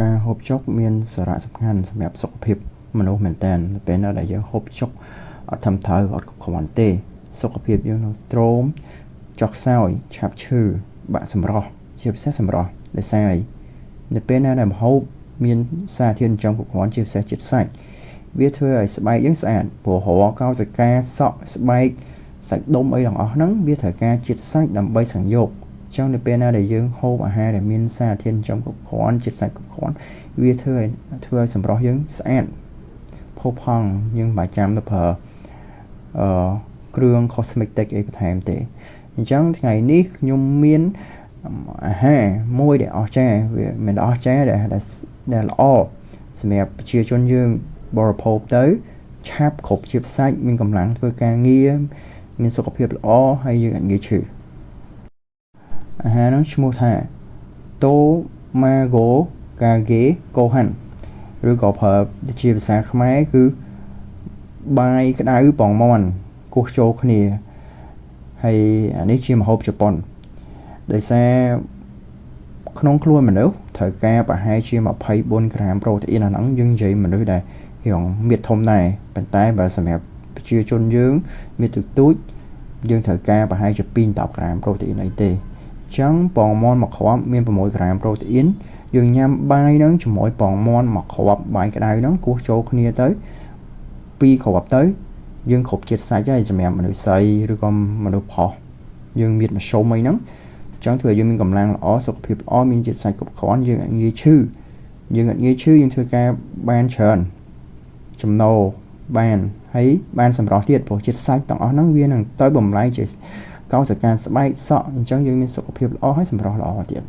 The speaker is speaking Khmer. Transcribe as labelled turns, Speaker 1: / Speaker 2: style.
Speaker 1: ការហូបចុកមានសារៈសំខាន់សម្រាប់សុខភាពមនុស្សមែនទែនពេលណាដែលយើងហូបចុកអត់ត្រឹមត្រូវអត់គ្រប់គ្រាន់ទេសុខភាពយើងនឹងទ្រោមចុះខ្សោយឆាប់ឈឺបាក់សម្រស់ជាពិសេសសម្រស់ដោយសារអីនៅពេលណាដែលម្ហូបមានសារធាតុចិញ្ចឹមគ្រប់គ្រាន់ជាពិសេសជាតិសាច់វាធ្វើឲ្យស្បែកយើងស្អាតព្រោះរកកោសិកាសក់ស្បែកសាច់ដុំអីទាំងអស់ហ្នឹងវាត្រូវការជាតិសាច់ដើម្បីសង្យកចឹងនៅពេលណាដែលយើងហូបអាហារដែលមានសារធាតុចិញ្ចឹមគ្រប់គ្រាន់ជាតិសាច់គ្រប់គ្រាន់វាធ្វើឲ្យសម្រស់យើងស្អាតផូរផង់យើងមិនចាំទៅប្រើគ្រឿង cosmetic អីបន្ថែមទេអញ្ចឹងថ្ងៃនេះខ្ញុំមានអាហារមួយដែលអស្ចារ្យវាមិនអស្ចារ្យដែលល្អសម្រាប់ប្រជាជនយើងបរិភោគទៅឆាប់គ្រប់ជាតិសាច់មានកម្លាំងធ្វើការងារមានសុខភាពល្អហើយយើងអាចងាយឈឺអាហារនោះឈ្មោះថា Tamago Kake Gohan ឬក៏ប្រើជាភាសាខ្មែរគឺបាយក្តៅពងមាន់គោះចូលគ្នាហើយអានេះជាម្ហូបជប៉ុនដោយសារក្នុងខ្លួនមនុស្សត្រូវការប្រហែលជា24ក្រាមប្រូតេអ៊ីនអាហ្នឹងយើងនិយាយមនុស្សដែលរងមៀតធំដែរប៉ុន្តែបើសម្រាប់ប្រជាជនយើងមៀតទូចយើងត្រូវការប្រហែលជា2-10ក្រាមប្រូតេអ៊ីនអីទេអញ្ចឹងពងមាន់មួយគ្រាប់មាន6ក្រាមប្រូតេអ៊ីនយើងញ៉ាំបាយហ្នឹងជាមួយពងមាន់មួយគ្រាប់បាយក្តៅហ្នឹងគោះចូលគ្នាទៅ2គ្រាប់ទៅយើងគ្រប់ជាតិសាច់ហើយសម្រាប់មនុស្សស្រីឬក៏មនុស្សប្រុសយើងមានមធ្យមអីហ្នឹងអញ្ចឹងធ្វើឲ្យយើងមានកម្លាំងល្អសុខភាពល្អមានជាតិសាច់គ្រប់គ្រាន់យើងអាចងាយឈឺយើងធ្វើការបានច្រើនចំណូលបានហើយបានសម្រស់ទៀតព្រោះជាតិសាច់ទាំងអស់ហ្នឹងវានឹងទៅបំលែងជាកោសិកាស្បែកសក់អញ្ចឹងយើងមានសុខភាពល្អហើយសម្រស់ល្អទៀត